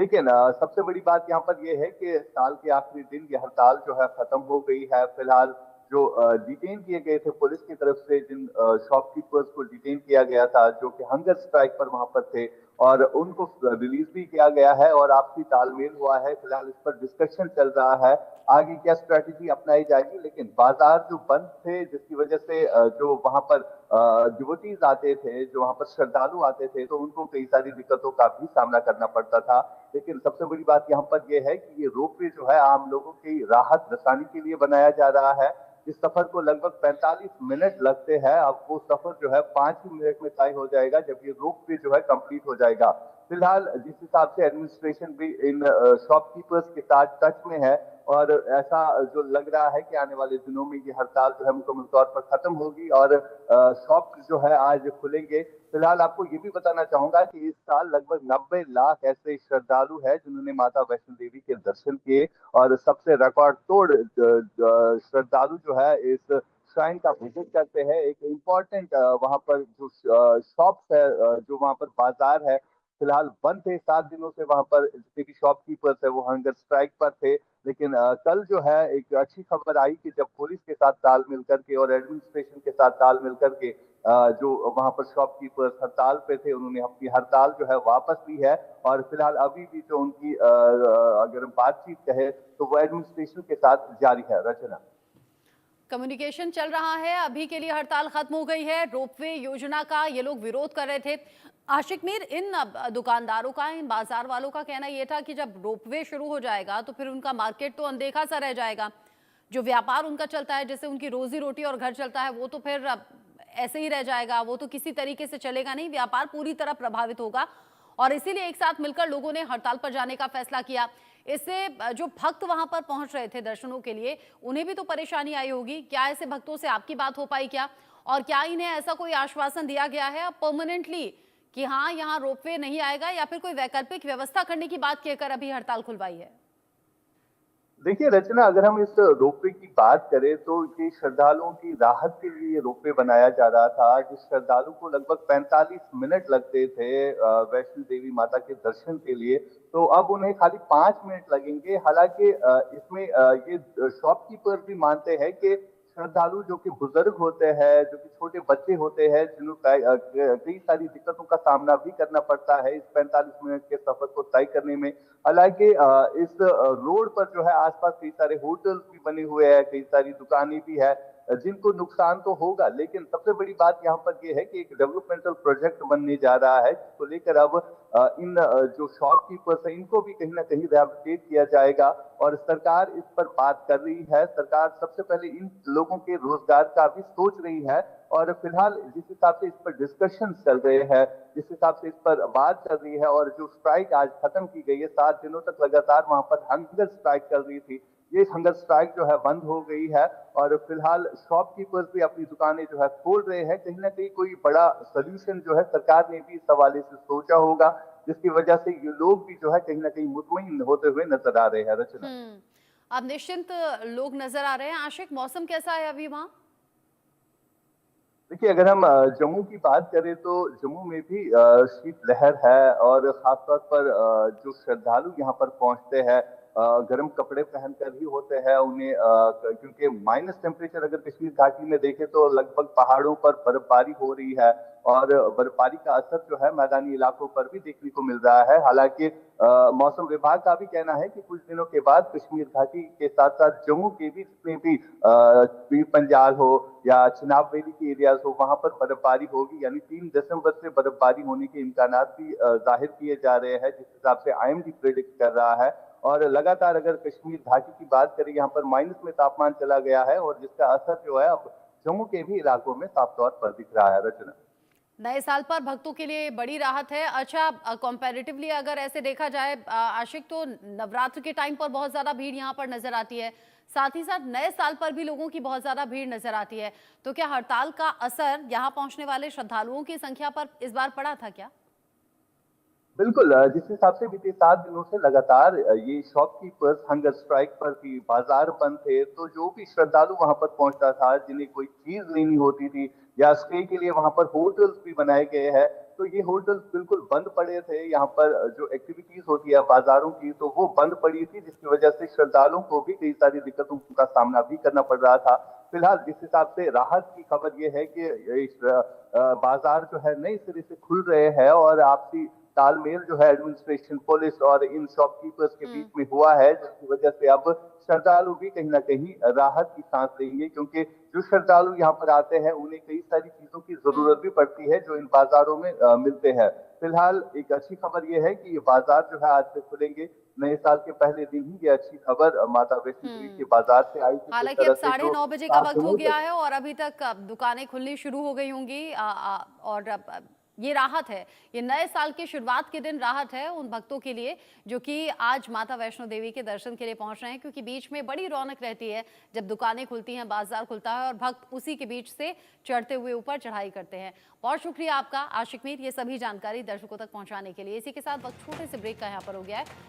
लेकिन सबसे बड़ी बात यहाँ पर यह है कि साल के आखिरी दिन ये हड़ताल जो है खत्म हो गई है। फिलहाल जो डिटेन किए गए थे पुलिस की तरफ से, जिन शॉपकीपर्स को डिटेन किया गया था, जो कि हंगर स्ट्राइक पर वहां पर थे, और उनको रिलीज भी किया गया है और आपसी तालमेल हुआ है। फिलहाल इस पर डिस्कशन चल रहा है आगे क्या स्ट्रैटेजी अपनाई जाएगी। लेकिन बाजार जो बंद थे, जिसकी वजह से जो वहां पर डिवोटीज आते थे, जो वहां पर श्रद्धालु आते थे, तो उनको कई सारी दिक्कतों का भी सामना करना पड़ता था। लेकिन सबसे बड़ी बात यहाँ पर यह है कि ये रोपवे जो है आम लोगों की राहत रसानी के लिए बनाया जा रहा है। इस सफर को लगभग 45 मिनट लगते हैं, अब वो सफर जो है 5 ही मिनट में तय हो जाएगा जब ये रोपवे जो है कंप्लीट हो जाएगा। फिलहाल जिस हिसाब से एडमिनिस्ट्रेशन भी इन शॉपकीपर्स के साथ टच में है, और ऐसा जो लग रहा है कि आने वाले दिनों में ये हड़ताल जो है मुकम्मल तौर पर खत्म होगी और शॉप जो है आज खुलेंगे। फिलहाल आपको ये भी बताना चाहूंगा कि इस साल लगभग 90 लाख ऐसे श्रद्धालु हैं जिन्होंने माता वैष्णो देवी के दर्शन किए, और सबसे रिकॉर्ड तोड़ श्रद्धालु जो है इस श्राइन का विजिट करते हैं। एक इम्पोर्टेंट वहां पर जो शॉप्स है, जो वहां पर बाजार है, फिलहाल बंद थे 7 दिनों से। वहां पर जितने भी शॉपकीपर्स है वो हंगर स्ट्राइक पर थे। लेकिन कल जो है एक अच्छी खबर आई कि जब पुलिस के साथ तालमेल करके और एडमिनिस्ट्रेशन के साथ तालमेल करके जो वहां पर शॉपकीपर्स हड़ताल पे थे, उन्होंने अपनी हड़ताल जो है वापस ली है। और फिलहाल अभी भी जो उनकी अगर बातचीत कहे तो वो एडमिनिस्ट्रेशन के साथ जारी है। रचना, कम्युनिकेशन चल रहा है, अभी के लिए हड़ताल खत्म हो गई है। रोपवे योजना का ये लोग विरोध कर रहे थे। आशिक मीर, इन दुकानदारों का, इन बाजार वालों का कहना यह था कि जब रोपवे शुरू हो जाएगा तो फिर उनका मार्केट तो अनदेखा सा रह जाएगा। जो व्यापार उनका चलता है, जैसे उनकी रोजी रोटी और घर चलता है, वो तो फिर ऐसे ही रह जाएगा, वो तो किसी तरीके से चलेगा नहीं, व्यापार पूरी तरह प्रभावित होगा। और इसीलिए एक साथ मिलकर लोगों ने हड़ताल पर जाने का फैसला किया। इससे जो भक्त वहां पर पहुंच रहे थे दर्शनों के लिए, उन्हें भी तो परेशानी आई होगी। क्या ऐसे भक्तों से आपकी बात हो पाई क्या? और क्या इन्हें ऐसा कोई आश्वासन दिया गया है अब परमानेंटली कि हाँ यहाँ रोपवे नहीं आएगा, या फिर कोई वैकल्पिक व्यवस्था करने की बात कहकर अभी हड़ताल खुलवाई है? देखिए रचना, अगर हम इस रोपवे की बात करें तो ये श्रद्धालुओं की राहत के लिए ये रोपवे बनाया जा रहा था। जिस श्रद्धालु को लगभग 45 मिनट लगते थे वैष्णो देवी माता के दर्शन के लिए, तो अब उन्हें खाली 5 मिनट लगेंगे। हालांकि इसमें ये शॉपकीपर भी मानते हैं कि श्रद्धालु जो कि बुजुर्ग होते हैं, जो कि छोटे बच्चे होते हैं, जिन्हें कई सारी दिक्कतों का सामना भी करना पड़ता है इस 45 मिनट के सफर को तय करने में। हालांकि इस रोड पर जो है आसपास कई सारे होटल्स भी बने हुए हैं, कई सारी दुकानें भी है, जिनको नुकसान तो होगा। लेकिन सबसे बड़ी बात यहाँ पर यह है कि एक डेवलपमेंटल प्रोजेक्ट बनने जा रहा है, जिसको लेकर अब इन जो शॉपकीपर्स हैं इनको भी कहीं ना कहीं रिहैबिलिटेट किया जाएगा। और सरकार इस पर बात कर रही है। सरकार सबसे पहले इन लोगों के रोजगार का भी सोच रही है। और फिलहाल जिस हिसाब से इस पर डिस्कशन चल रहे हैं, जिस हिसाब से इस पर बात चल रही है, और जो स्ट्राइक आज खत्म की गई है, 7 दिनों तक लगातार वहां पर हंगर स्ट्राइक चल रही थी, ये हंगर स्ट्राइक जो है बंद हो गई है। और फिलहाल शॉपकीपर्स भी अपनी दुकानें जो है खोल रहे हैं। कहीं ना कहीं कोई बड़ा सोल्यूशन जो है सरकार ने भी इस हवाले से सोचा होगा, जिसकी वजह से ये लोग भी जो है कहीं ना कहीं मुतमईन होते हुए नजर आ रहे हैं। रचना, अब निश्चिंत लोग नजर आ रहे हैं। आशिक, मौसम कैसा है अभी वहां? देखिए अगर हम जम्मू की बात करें तो जम्मू में भी शीतलहर है, और खासतौर पर जो श्रद्धालु यहाँ पर पहुंचते हैं गर्म कपड़े पहनकर ही होते हैं। उन्हें क्योंकि माइनस टेम्परेचर अगर कश्मीर घाटी में देखें तो लगभग पहाड़ों पर बर्फबारी हो रही है, और बर्फबारी का असर जो है मैदानी इलाकों पर भी देखने को मिल रहा है। हालांकि मौसम विभाग का भी कहना है कि कुछ दिनों के बाद कश्मीर घाटी के साथ साथ जम्मू के भी जितने भी पीर पंजाल हो या चिनाब वैली के एरियाज हो, वहां पर बर्फबारी होगी। यानी 3 दिसंबर से बर्फबारी होने के इम्कान भी जाहिर किए जा रहे हैं, जिस हिसाब से आईएमडी प्रेडिक्ट कर रहा है। और लगातार अगर कश्मीर घाटी की बात करें, यहाँ पर माइनस में तापमान चला गया है, और जिसका असर जो है अब जम्मू के भी इलाकों में साफ तौर पर दिख रहा है। रचना, नए साल पर भक्तों के लिए बड़ी राहत है। अच्छा, कंपैरेटिवली अगर ऐसे देखा जाए आशिक, तो नवरात्र के टाइम पर बहुत ज्यादा भीड़ यहाँ पर नजर आती है, साथ ही साथ नए साल पर भी लोगों की बहुत ज्यादा भीड़ नजर आती है। तो क्या हड़ताल का असर यहाँ पहुंचने वाले श्रद्धालुओं की संख्या पर इस बार पड़ा था क्या? बिल्कुल जिस हिसाब से बीते 7 दिनों से लगातार ये शॉपकीपर्स हंगर स्ट्राइक पर थी, बाजार बंद थे, तो जो भी श्रद्धालु वहां पर पहुंचता था, जिन्हें कोई चीज लेनी होती थी या स्टे के लिए वहां पर होटल्स भी बनाए गए हैं, तो ये होटल्स बिल्कुल बंद पड़े थे। यहाँ पर जो एक्टिविटीज होती है बाजारों की, तो वो बंद पड़ी थी, जिसकी वजह से श्रद्धालुओं को भी कई सारी दिक्कतों का सामना भी करना पड़ रहा था। फिलहाल जिस हिसाब से राहत की खबर ये है कि बाजार जो है नए सिरे से खुल रहे हैं और आपसी तालमेल जो है एडमिनिस्ट्रेशन, पुलिस और इन शॉपकीपर्स के बीच में हुआ है, जिसकी वजह से अब श्रद्धालु भी कहीं ना कहीं राहत की सांस लेंगे, क्योंकि जो श्रद्धालु यहाँ पर आते हैं उन्हें कई सारी चीजों की जरूरत भी पड़ती है जो इन बाजारों में मिलते हैं। फिलहाल एक अच्छी खबर यह है कि ये बाजार जो है आज से खुलेंगे। नए साल के पहले दिन ही ये अच्छी खबर माता वैष्णो देवी के बाजार से आई थी, जिस हालांकि अब तरह से साढ़े जो 9 बजे का वक्त हो गया है और अभी तक दुकानें खुलनी शुरू हो गई होंगी और ये राहत है, ये नए साल की शुरुआत के दिन राहत है उन भक्तों के लिए जो कि आज माता वैष्णो देवी के दर्शन के लिए पहुंच रहे हैं, क्योंकि बीच में बड़ी रौनक रहती है जब दुकानें खुलती हैं, बाजार खुलता है और भक्त उसी के बीच से चढ़ते हुए ऊपर चढ़ाई करते हैं। बहुत शुक्रिया आपका आशिक मीर, ये सभी जानकारी दर्शकों तक पहुंचाने के लिए। इसी के साथ वक्त छोटे से ब्रेक का यहाँ पर हो गया है।